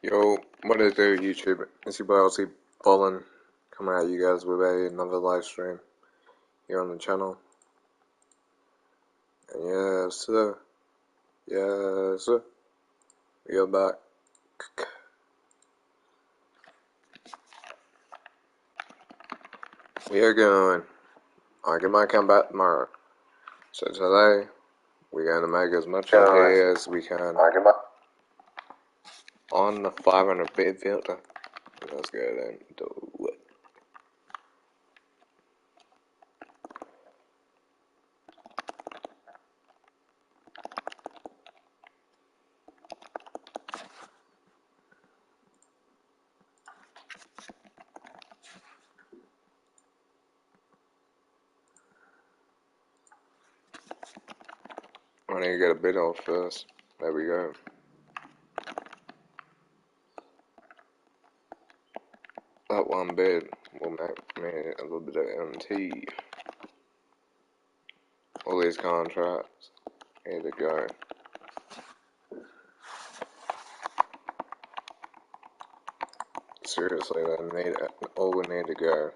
Yo, what it do, YouTube? It's your boy LC Ballin coming at you guys with another live stream here on the channel. And yes, sir. Yes, sir. We are back. We are going. I get my comeback tomorrow. So today, we're going to make as much money as we can on the 500-bit filter. Let's go then. Do it. I need to get a bid off first. There we go. That one bid will make me a little bit of MT. All these contracts. Here to go. Seriously, all we need to go.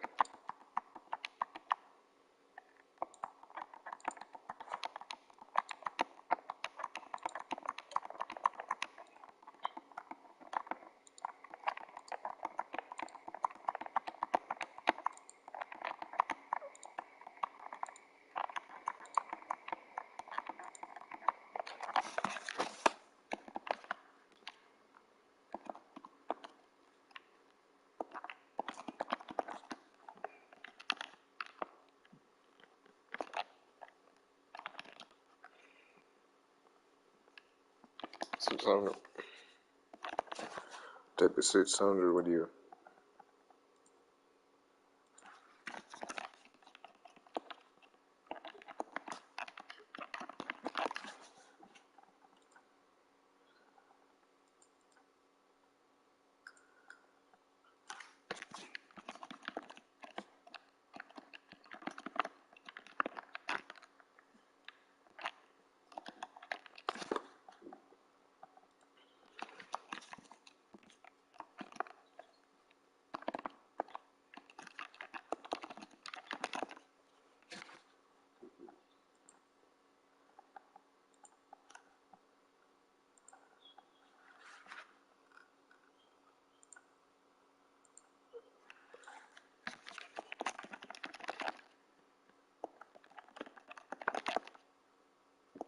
$600. Take the 600 with you.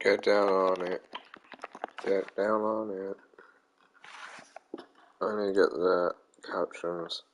Get down on it. Get down on it. I need to get the captions.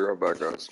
be right back, guys.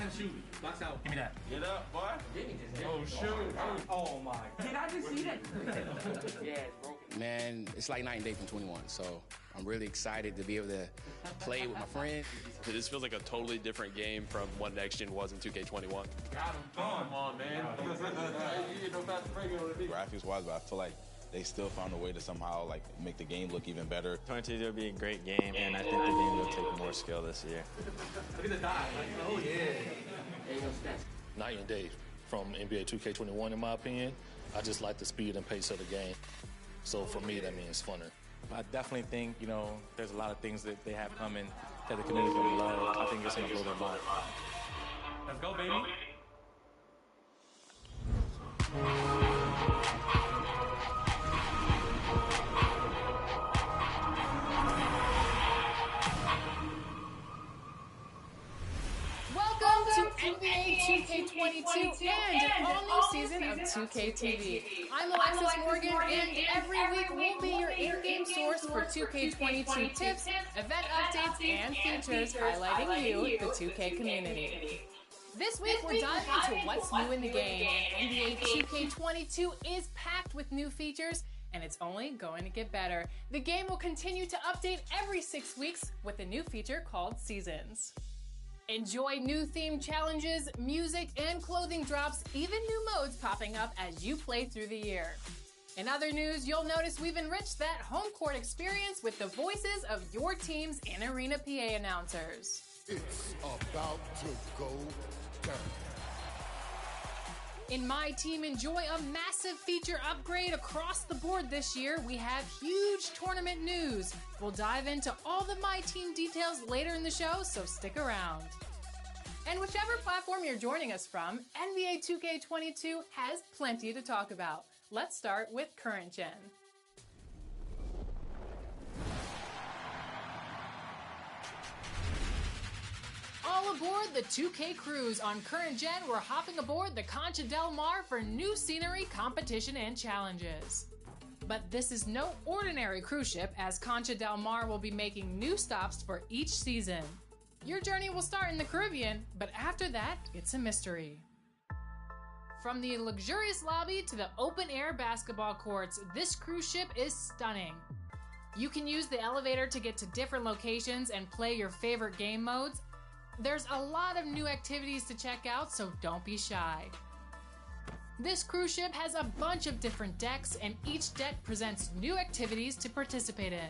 and shoot. Box out. Give me that. Get up, boy. Oh, shoot. Oh, my. Did I just see that? Yeah, it's broken. Man, it's like night and day from 21, so I'm really excited to be able to play with my friends. This feels like a totally different game from what Next Gen was in 2K21. Got him. Come on, man. Graphics-wise, but I feel like they still found a way to somehow like make the game look even better. 22 will be a great game, and I think the game will take more skill this year. Look at the dot. Oh, yeah. Night and day from Nba2K21, in my opinion. I just like the speed and pace of the game. So for me, that means funner. I definitely think, you know, there's a lot of things that they have coming that the community's going to love. I think it's going to blow their mind. Let's go, baby. Welcome to Nba2K22 and an all-new season of 2K TV. I'm Alexis Morgan, and every week we'll be your in-game source for 2K22 tips, event updates, and features highlighting you, the 2K community. This week we're diving into what's new in the game, and NBA 2K22 is packed with new features, and it's only going to get better. The game will continue to update every 6 weeks with a new feature called Seasons. Enjoy new theme challenges, music, and clothing drops, even new modes popping up as you play through the year. In other news, you'll notice we've enriched that home court experience with the voices of your team's in-arena PA announcers. It's about to go down. In Myteam, enjoy a massive feature upgrade across the board this year. We have huge tournament news. We'll dive into all the Myteam details later in the show, so stick around. And whichever platform you're joining us from, NBA 2K22 has plenty to talk about. Let's start with current gen. All aboard the 2K cruise. On current gen, we're hopping aboard the Concha Del Mar for new scenery, competition, and challenges. But this is no ordinary cruise ship, as Concha Del Mar will be making new stops for each season. Your journey will start in the Caribbean, but after that, it's a mystery. From the luxurious lobby to the open-air basketball courts, this cruise ship is stunning. You can use the elevator to get to different locations and play your favorite game modes. There's a lot of new activities to check out, so don't be shy. This cruise ship has a bunch of different decks, and each deck presents new activities to participate in.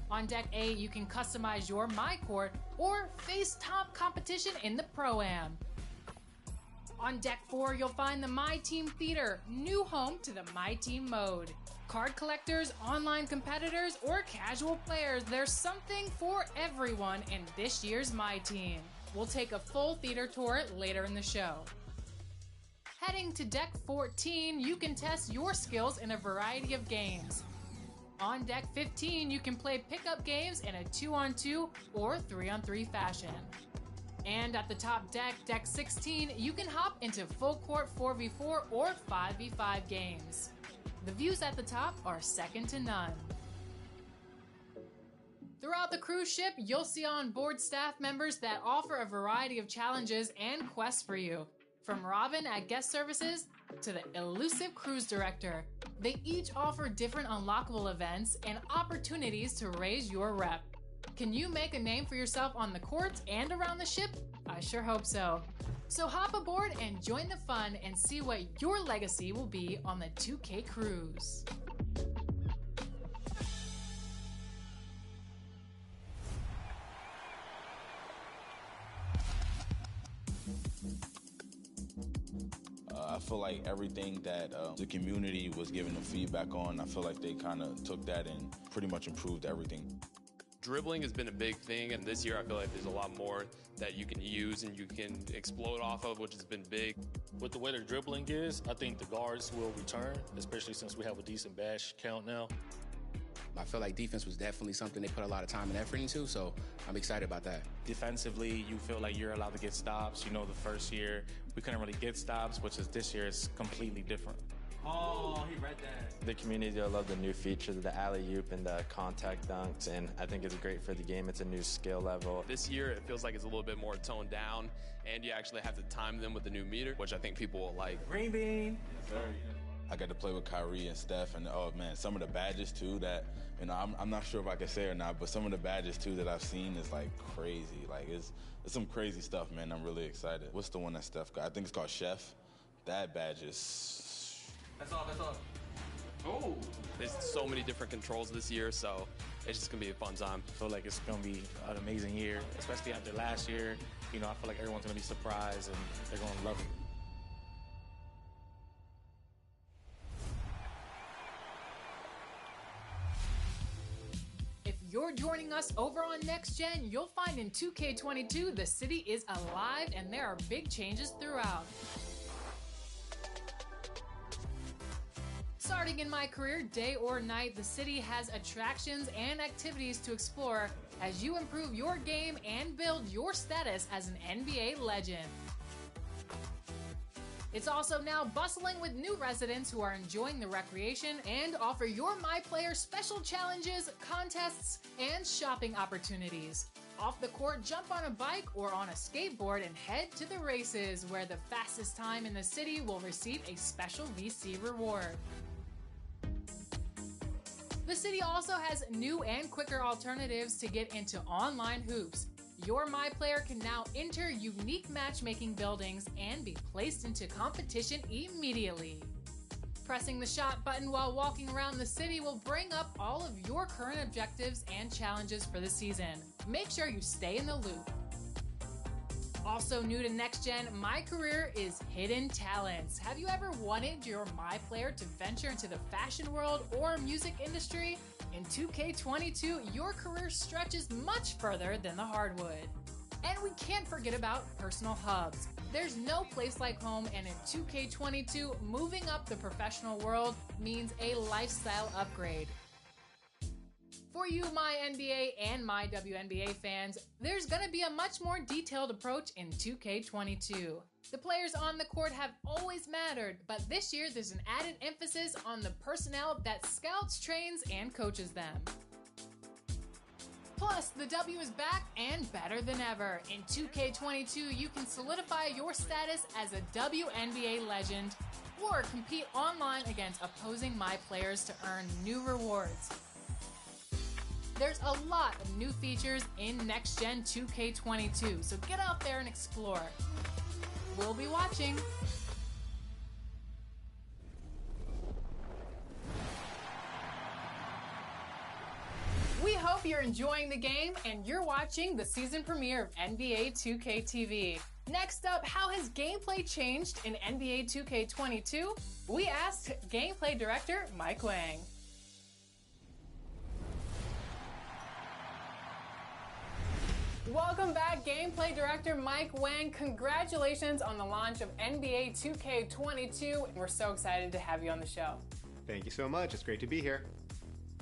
On Deck A, you can customize your My Court or face top competition in the Pro-Am. On Deck 4, you'll find the Myteam Theater, new home to the Myteam mode. Card collectors, online competitors, or casual players, there's something for everyone in this year's Myteam. We'll take a full theater tour later in the show. Heading to Deck 14, you can test your skills in a variety of games. On Deck 15, you can play pickup games in a 2-on-2 or 3-on-3 fashion. And at the top deck, Deck 16, you can hop into full court 4v4 or 5v5 games. The views at the top are second to none. Throughout the cruise ship, you'll see on-board staff members that offer a variety of challenges and quests for you. From Robin at Guest Services to the elusive cruise director, they each offer different unlockable events and opportunities to raise your rep. Can you make a name for yourself on the court and around the ship? I sure hope so. So hop aboard and join the fun and see what your legacy will be on the 2K cruise. I feel like everything that the community was giving them feedback on, I feel like they kind of took that and pretty much improved everything. Dribbling has been a big thing, and this year I feel like there's a lot more that you can use and you can explode off of, which has been big. With the way the dribbling is, I think the guards will return, especially since we have a decent bash count now. I feel like defense was definitely something they put a lot of time and effort into, so I'm excited about that. Defensively, you feel like you're allowed to get stops. You know, the first year, we couldn't really get stops, which is this year is completely different. Oh, he read that. The community will love the new features, the alley-oop and the contact dunks, and I think it's great for the game. It's a new skill level. This year, it feels like it's a little bit more toned down, and you actually have to time them with the new meter, which I think people will like. Green bean. Yes, sir. I got to play with Kyrie and Steph, and oh man, some of the badges too that, you know, I'm not sure if I can say or not, but some of the badges too that I've seen is like crazy. Like it's some crazy stuff, man. I'm really excited. What's the one that Steph got? I think it's called Chef. That badge is... That's all. Oh. There's so many different controls this year, so it's just going to be a fun time. I feel like it's going to be an amazing year, especially after last year. You know, I feel like everyone's going to be surprised and they're going to love it. If you're joining us over on Next Gen, you'll find in 2K22 the city is alive and there are big changes throughout. Starting in my career, day or night, the city has attractions and activities to explore as you improve your game and build your status as an NBA legend. It's also now bustling with new residents who are enjoying the recreation and offer your MyPlayer special challenges, contests, and shopping opportunities. Off the court, jump on a bike or on a skateboard and head to the races, where the fastest time in the city will receive a special VC reward. The city also has new and quicker alternatives to get into online hoops. Your MyPlayer can now enter unique matchmaking buildings and be placed into competition immediately. Pressing the shot button while walking around the city will bring up all of your current objectives and challenges for the season. Make sure you stay in the loop. Also new to Next Gen, My Career is Hidden Talents. Have you ever wanted your MyPlayer to venture into the fashion world or music industry? In 2K22, your career stretches much further than the hardwood. And we can't forget about personal hubs. There's no place like home, and in 2K22, moving up the professional world means a lifestyle upgrade. For you, my NBA and my WNBA fans, there's gonna be a much more detailed approach in 2K22. The players on the court have always mattered, but this year there's an added emphasis on the personnel that scouts, trains, and coaches them. Plus, the W is back and better than ever. In 2K22, you can solidify your status as a WNBA legend or compete online against opposing MyPlayers to earn new rewards. There's a lot of new features in Next Gen 2K22, so get out there and explore. We'll be watching. We hope you're enjoying the game and you're watching the season premiere of NBA 2K TV. Next up, how has gameplay changed in NBA 2K22? We asked gameplay director Mike Wang. Welcome back, gameplay director Mike Wang. Congratulations on the launch of NBA 2K22. We're so excited to have you on the show. Thank you so much. It's great to be here.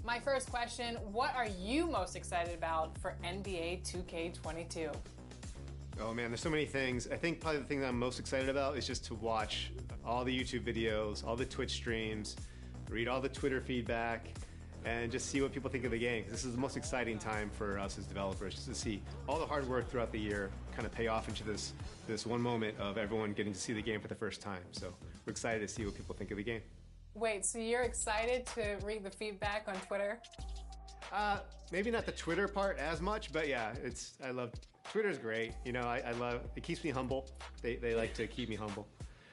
My first question, what are you most excited about for NBA 2K22? Oh man, there's so many things. I think probably the thing that I'm most excited about is just to watch all the YouTube videos, all the Twitch streams, read all the Twitter feedback, and just see what people think of the game. This is the most exciting time for us as developers, just to see all the hard work throughout the year kind of pay off into this one moment of everyone getting to see the game for the first time. So we're excited to see what people think of the game. Wait, so you're excited to read the feedback on Twitter? Maybe not the Twitter part as much, but yeah, I love, Twitter's great. You know, I love, it keeps me humble. They like to keep me humble.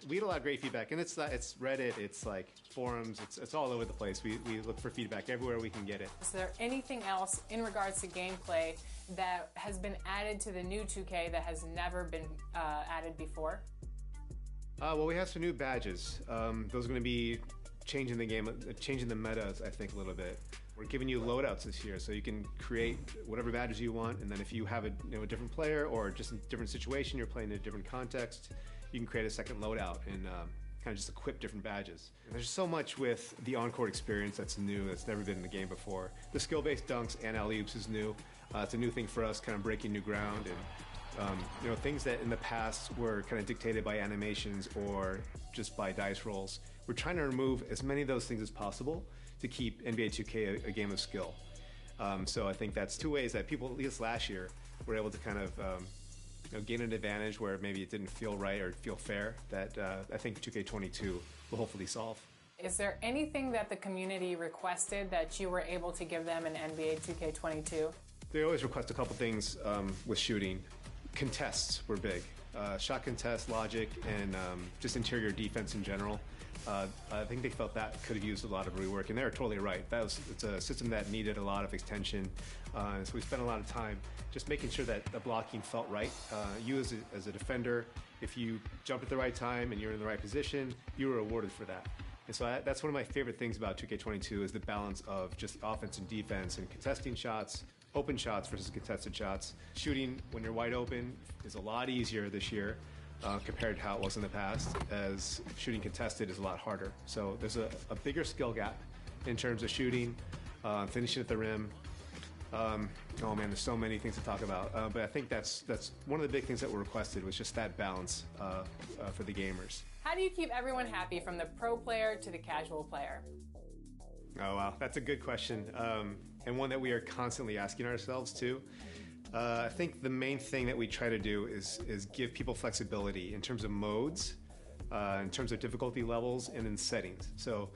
We get a lot of great feedback, and it's Reddit, it's like forums, it's all over the place. We look for feedback everywhere we can get it. Is there anything else in regards to gameplay that has been added to the new 2K that has never been added before? Well, we have some new badges. Those are going to be changing the game, changing the metas, I think, a little bit. We're giving you loadouts this year, so you can create whatever badges you want, and then if you have a different player or just a different situation, you're playing in a different context, you can create a second loadout and kind of just equip different badges. And there's so much with the on-court experience that's new, that's never been in the game before. The skill-based dunks and alley-oops is new. It's a new thing for us, kind of breaking new ground, and things that in the past were kind of dictated by animations or just by dice rolls. we're trying to remove as many of those things as possible to keep NBA 2K a game of skill. So I think that's two ways that people, at least last year, were able to kind of gain an advantage where maybe it didn't feel right or feel fair, that I think 2K22 will hopefully solve. Is there anything that the community requested that you were able to give them in NBA 2K22? They always request a couple things with shooting. Contests were big. Shot contest, logic, and just interior defense in general. I think they felt that could have used a lot of rework, and they're totally right. It's a system that needed a lot of extension, so we spent a lot of time just making sure that the blocking felt right. You as a defender, if you jumped at the right time and you're in the right position, you were rewarded for that. And so that's one of my favorite things about 2K22 is the balance of just offense and defense and contesting shots, open shots versus contested shots. Shooting when you're wide open is a lot easier this year compared to how it was in the past, as shooting contested is a lot harder. So there's a bigger skill gap in terms of shooting, finishing at the rim. Oh man, there's so many things to talk about. But I think that's one of the big things that were requested was just that balance for the gamers. How do you keep everyone happy from the pro player to the casual player? Oh wow, that's a good question, and one that we are constantly asking ourselves too. I think the main thing that we try to do is give people flexibility in terms of modes, in terms of difficulty levels, and in settings. So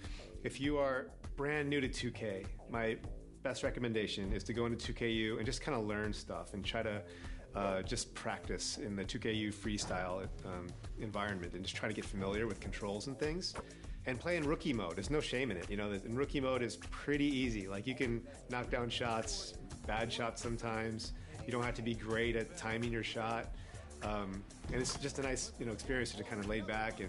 if you are brand new to 2K, my best recommendation is to go into 2KU and just kind of learn stuff and try to just practice in the 2KU freestyle environment and just try to get familiar with controls and things. And play in rookie mode. There's no shame in it. You know, in rookie mode is pretty easy. Like you can knock down shots, bad shots sometimes. You don't have to be great at timing your shot. And it's just a nice, experience to kind of lay back and